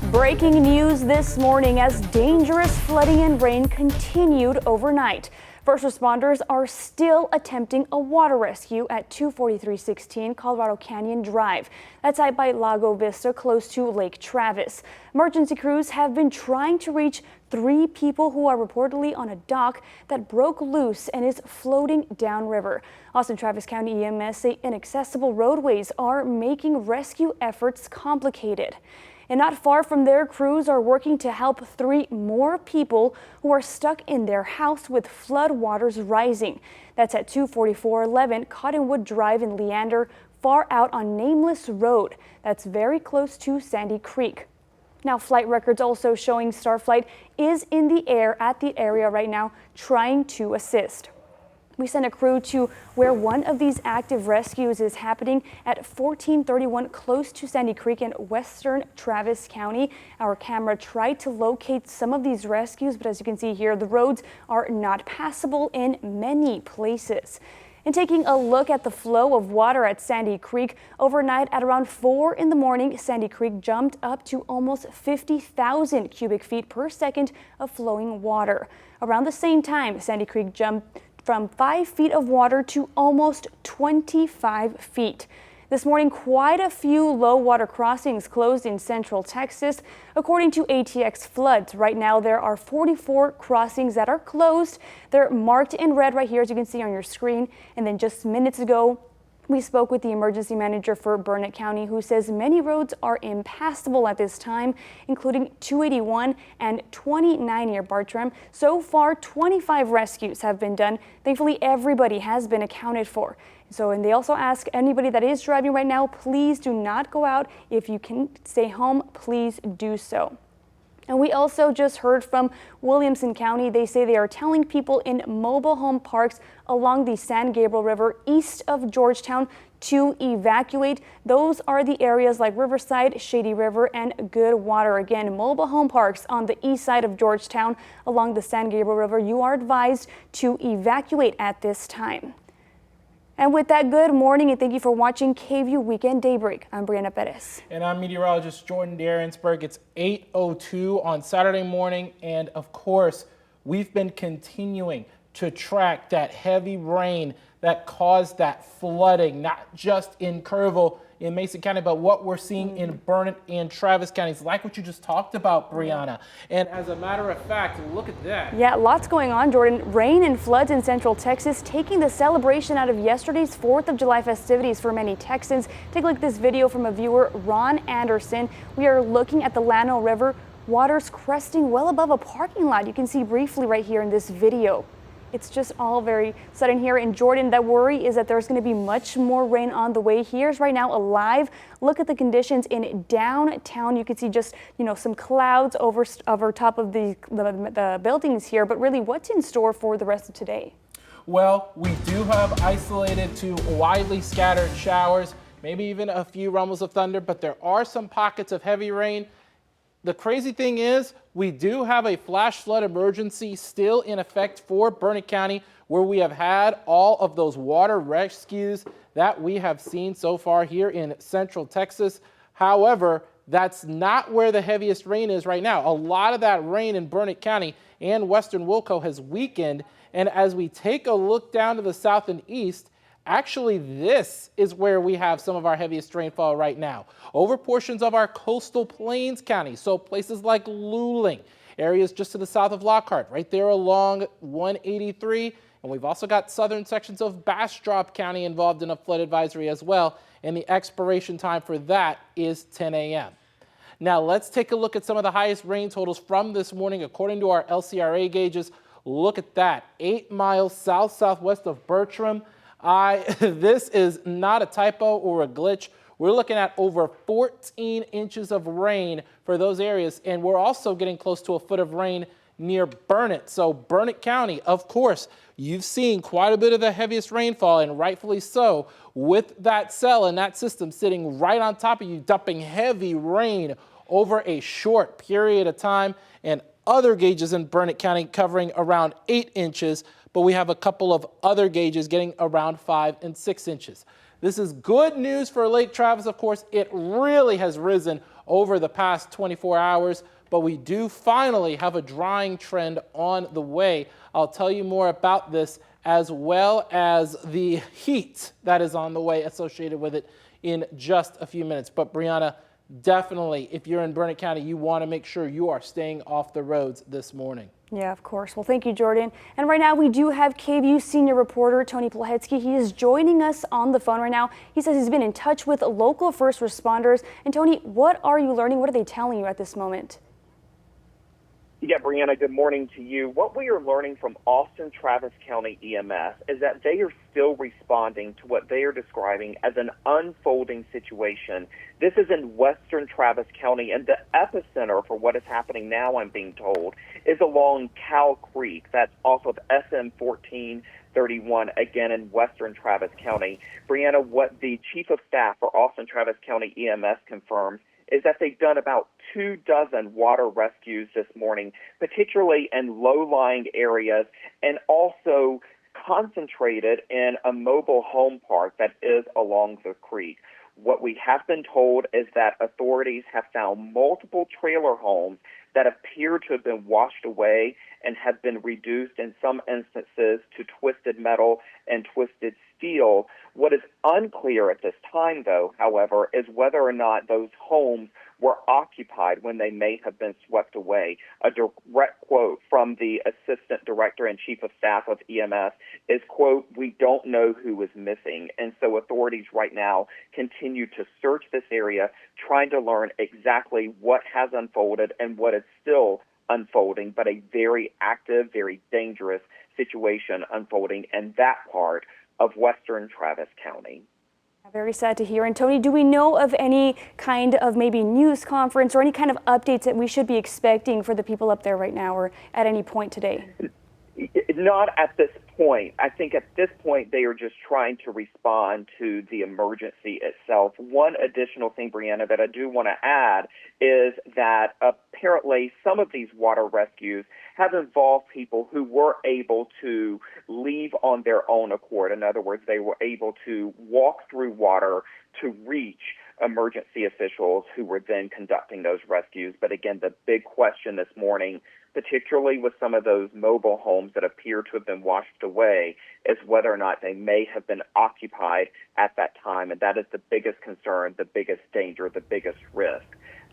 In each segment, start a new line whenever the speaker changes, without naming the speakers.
Breaking news this morning as dangerous flooding and rain continued overnight. First responders are still attempting a water rescue at 24316 Colorado Canyon Drive. That's out by Lago Vista, close to Lake Travis. Emergency crews have been trying to reach 3 people who are reportedly on a dock that broke loose and is floating downriver. Austin Travis County EMS say inaccessible roadways are making rescue efforts complicated. And not far from there, crews are working to help 3 more people who are stuck in their house with flood waters rising. That's at 24411 Cottonwood Drive in Leander, far out on Nameless Road. That's very close to Sandy Creek. Now, flight records also showing Starflight is in the air at the area right now, trying to assist. We sent a crew to where one of these active rescues is happening at 1431 close to Sandy Creek in western Travis County. Our camera tried to locate some of these rescues, but as you can see here, the roads are not passable in many places. And taking a look at the flow of water at Sandy Creek, overnight at around 4 in the morning, Sandy Creek jumped up to almost 50,000 cubic feet per second of flowing water. Around the same time, Sandy Creek jumped from 5 feet of water to almost 25 feet. This morning, quite a few low water crossings closed in central Texas. According to ATX Floods, right now there are 44 crossings that are closed. They're marked in red right here, as you can see on your screen. And then just minutes ago, we spoke with the emergency manager for Burnett County, who says many roads are impassable at this time, including 281 and 29 near Bartram. So far, 25 rescues have been done. Thankfully, everybody has been accounted for. And they also ask anybody that is driving right now, please do not go out. If you can stay home, please do so. And we also just heard from Williamson County. They say they are telling people in mobile home parks along the San Gabriel River east of Georgetown to evacuate. Those are the areas like Riverside, Shady River, and Goodwater. Again, mobile home parks on the east side of Georgetown along the San Gabriel River. You are advised to evacuate at this time. And with that, good morning and thank you for watching KVUE Weekend Daybreak. I'm Brianna Perez.
And I'm meteorologist Jordan Dariensburg. It's 8:02 on Saturday morning. And of course, we've been continuing to track that heavy rain that caused that flooding, not just in Kerrville in Mason County, but what we're seeing in Burnett and Travis counties, like what you just talked about, Brianna. And as a matter of fact, look at that.
Yeah, lots going on, Jordan. Rain and floods in central Texas, taking the celebration out of yesterday's 4th of July festivities for many Texans. Take a look at this video from a viewer, Ron Anderson. We are looking at the Llano River, waters cresting well above a parking lot. You can see briefly right here in this video. It's just all very sudden here in Jordan. That worry is that there's going to be much more rain on the way. Here's right now a live look at the conditions in downtown. You can see just, some clouds over top of the buildings here, but really what's in store for the rest of today?
Well, we do have isolated to widely scattered showers, maybe even a few rumbles of thunder, but there are some pockets of heavy rain. The crazy thing is we do have a flash flood emergency still in effect for Burnett County, where we have had all of those water rescues that we have seen so far here in central Texas. However, that's not where the heaviest rain is right now. A lot of that rain in Burnett County and western Wilco has weakened. And as we take a look down to the south and east, actually, this is where we have some of our heaviest rainfall right now. Over portions of our coastal plains county, so places like Luling, areas just to the south of Lockhart, right there along 183. And we've also got southern sections of Bastrop County involved in a flood advisory as well. And the expiration time for that is 10 a.m. Now let's take a look at some of the highest rain totals from this morning according to our LCRA gauges. Look at that, 8 miles south-southwest of Bertram. This is not a typo or a glitch. We're looking at over 14 inches of rain for those areas, and we're also getting close to a foot of rain near Burnett. So Burnett County, of course, you've seen quite a bit of the heaviest rainfall, and rightfully so, with that cell and that system sitting right on top of you, dumping heavy rain over a short period of time, and other gauges in Burnett County covering around 8 inches, but we have a couple of other gauges getting around 5 and 6 inches. This is good news for Lake Travis, of course. It really has risen over the past 24 hours, but we do finally have a drying trend on the way. I'll tell you more about this as well as the heat that is on the way associated with it in just a few minutes. But Brianna, definitely, if you're in Burnett County, you want to make sure you are staying off the roads this morning.
Yeah, of course. Well, thank you, Jordan. And right now we do have KVUE senior reporter Tony Plahetsky. He is joining us on the phone right now. He says he's been in touch with local first responders. And Tony, what are you learning? What are they telling you at this moment?
Yeah, Brianna, good morning to you. What we are learning from Austin Travis County EMS is that they are still responding to what they are describing as an unfolding situation. This is in western Travis County, and the epicenter for what is happening now, I'm being told, is along Cow Creek. That's off of SM 1431, again in western Travis County. Brianna, what the Chief of Staff for Austin Travis County EMS confirmed is that they've done about 24 water rescues this morning, particularly in low-lying areas and also concentrated in a mobile home park that is along the creek. What we have been told is that authorities have found multiple trailer homes that appear to have been washed away and have been reduced in some instances to twisted metal and twisted steel. What is unclear at this time, though, however, is whether or not those homes were occupied when they may have been swept away. A direct quote from the Assistant Director and Chief of Staff of EMS is, quote, "We don't know who is missing." And so authorities right now continue to search this area, trying to learn exactly what has unfolded and what is still unfolding, but a very active, very dangerous situation unfolding in that part of western Travis County.
Very sad to hear. And Tony, do we know of any kind of maybe news conference or any kind of updates that we should be expecting for the people up there right now or at any point today?
Not at this point. I think at this point they are just trying to respond to the emergency itself. One additional thing, Brianna, that I do want to add is that apparently some of these water rescues have involved people who were able to leave on their own accord. In other words, they were able to walk through water to reach emergency officials who were then conducting those rescues. But again, the big question this morning, particularly with some of those mobile homes that appear to have been washed away, is whether or not they may have been occupied at that time. And that is the biggest concern, the biggest danger, the biggest risk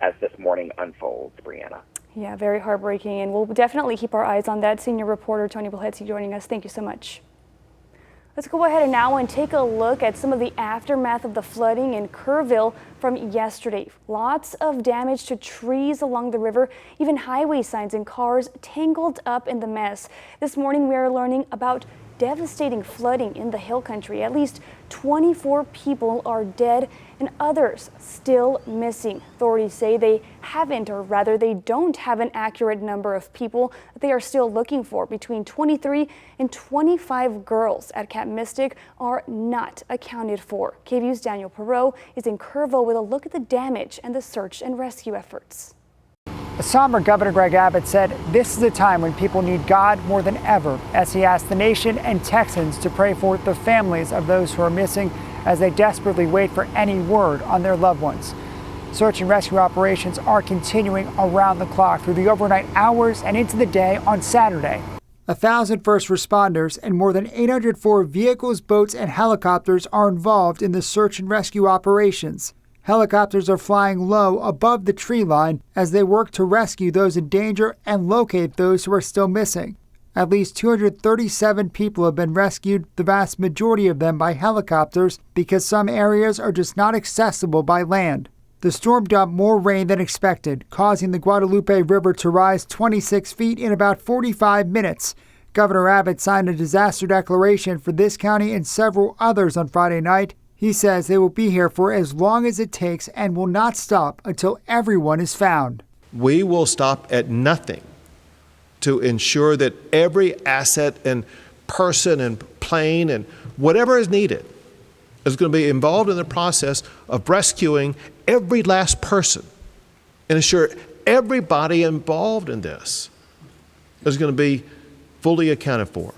as this morning unfolds, Brianna.
Yeah, very heartbreaking. And we'll definitely keep our eyes on that. Senior reporter Tony Plahetsky joining us. Thank you so much. Let's go ahead and now take a look at some of the aftermath of the flooding in Kerrville from yesterday. Lots of damage to trees along the river, even highway signs and cars tangled up in the mess. This morning we are learning about devastating flooding in the hill country. At least 24 people are dead and others still missing. Authorities say they haven't, or rather they don't have an accurate number of people that they are still looking for. Between 23 and 25 girls at Camp Mystic are not accounted for. KVUE's Daniel Perot is in Kerrville with a look at the damage and the search and rescue efforts.
A somber Governor Greg Abbott said this is a time when people need God more than ever, as he asked the nation and Texans to pray for the families of those who are missing as they desperately wait for any word on their loved ones. Search and rescue operations are continuing around the clock through the overnight hours and into the day on Saturday. 1,000 first responders and more than 804 vehicles, boats, and helicopters are involved in the search and rescue operations. Helicopters are flying low above the tree line as they work to rescue those in danger and locate those who are still missing. At least 237 people have been rescued, the vast majority of them by helicopters, because some areas are just not accessible by land. The storm dumped more rain than expected, causing the Guadalupe River to rise 26 feet in about 45 minutes. Governor Abbott signed a disaster declaration for this county and several others on Friday night. He says they will be here for as long as it takes and will not stop until everyone is found.
We will stop at nothing to ensure that every asset and person and plane and whatever is needed is going to be involved in the process of rescuing every last person and ensure everybody involved in this is going to be fully accounted for.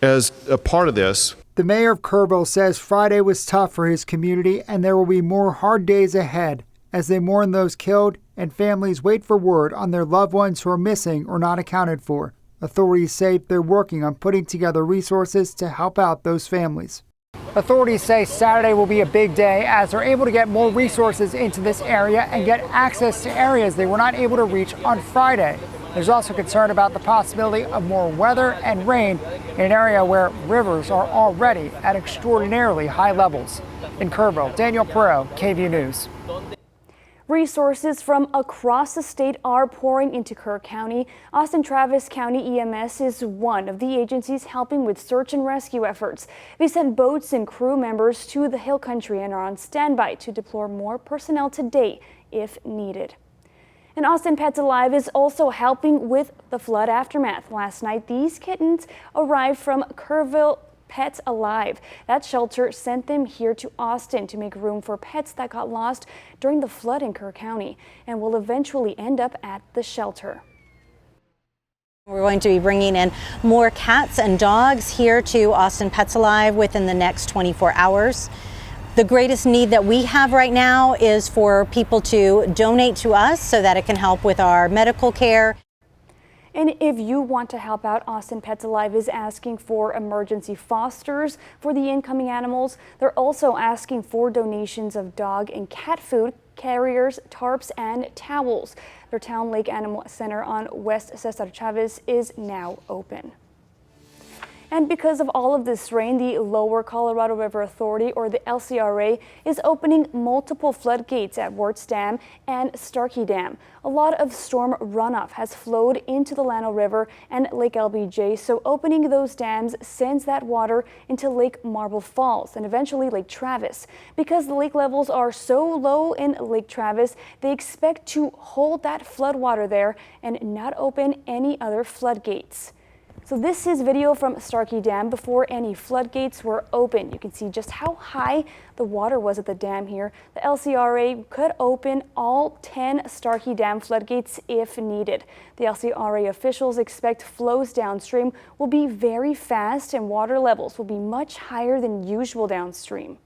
As a part of this,
The mayor of Kerrville says Friday was tough for his community and there will be more hard days ahead as they mourn those killed and families wait for word on their loved ones who are missing or not accounted for. Authorities say they're working on putting together resources to help out those families. Authorities say Saturday will be a big day as they're able to get more resources into this area and get access to areas they were not able to reach on Friday. There's also concern about the possibility of more weather and rain in an area where rivers are already at extraordinarily high levels. In Kerrville, Daniel Perot, KVUE News.
Resources from across the state are pouring into Kerr County. Austin Travis County EMS is one of the agencies helping with search and rescue efforts. They sent boats and crew members to the hill country and are on standby to deploy more personnel today if needed. And Austin Pets Alive is also helping with the flood aftermath. Last night, these kittens arrived from Kerrville Pets Alive. That shelter sent them here to Austin to make room for pets that got lost during the flood in Kerr County and will eventually end up at the shelter.
We're going to be bringing in more cats and dogs here to Austin Pets Alive within the next 24 hours. The greatest need that we have right now is for people to donate to us so that it can help with our medical care.
And if you want to help out, Austin Pets Alive is asking for emergency fosters for the incoming animals. They're also asking for donations of dog and cat food, carriers, tarps, and towels. Their Town Lake Animal Center on West Cesar Chavez is now open. And because of all of this rain, the Lower Colorado River Authority, or the LCRA, is opening multiple floodgates at Wirtz Dam and Starkey Dam. A lot of storm runoff has flowed into the Llano River and Lake LBJ, so opening those dams sends that water into Lake Marble Falls and eventually Lake Travis. Because the lake levels are so low in Lake Travis, they expect to hold that floodwater there and not open any other floodgates. So this is video from Starkey Dam before any floodgates were open. You can see just how high the water was at the dam here. The LCRA could open all 10 Starkey Dam floodgates if needed. The LCRA officials expect flows downstream will be very fast and water levels will be much higher than usual downstream.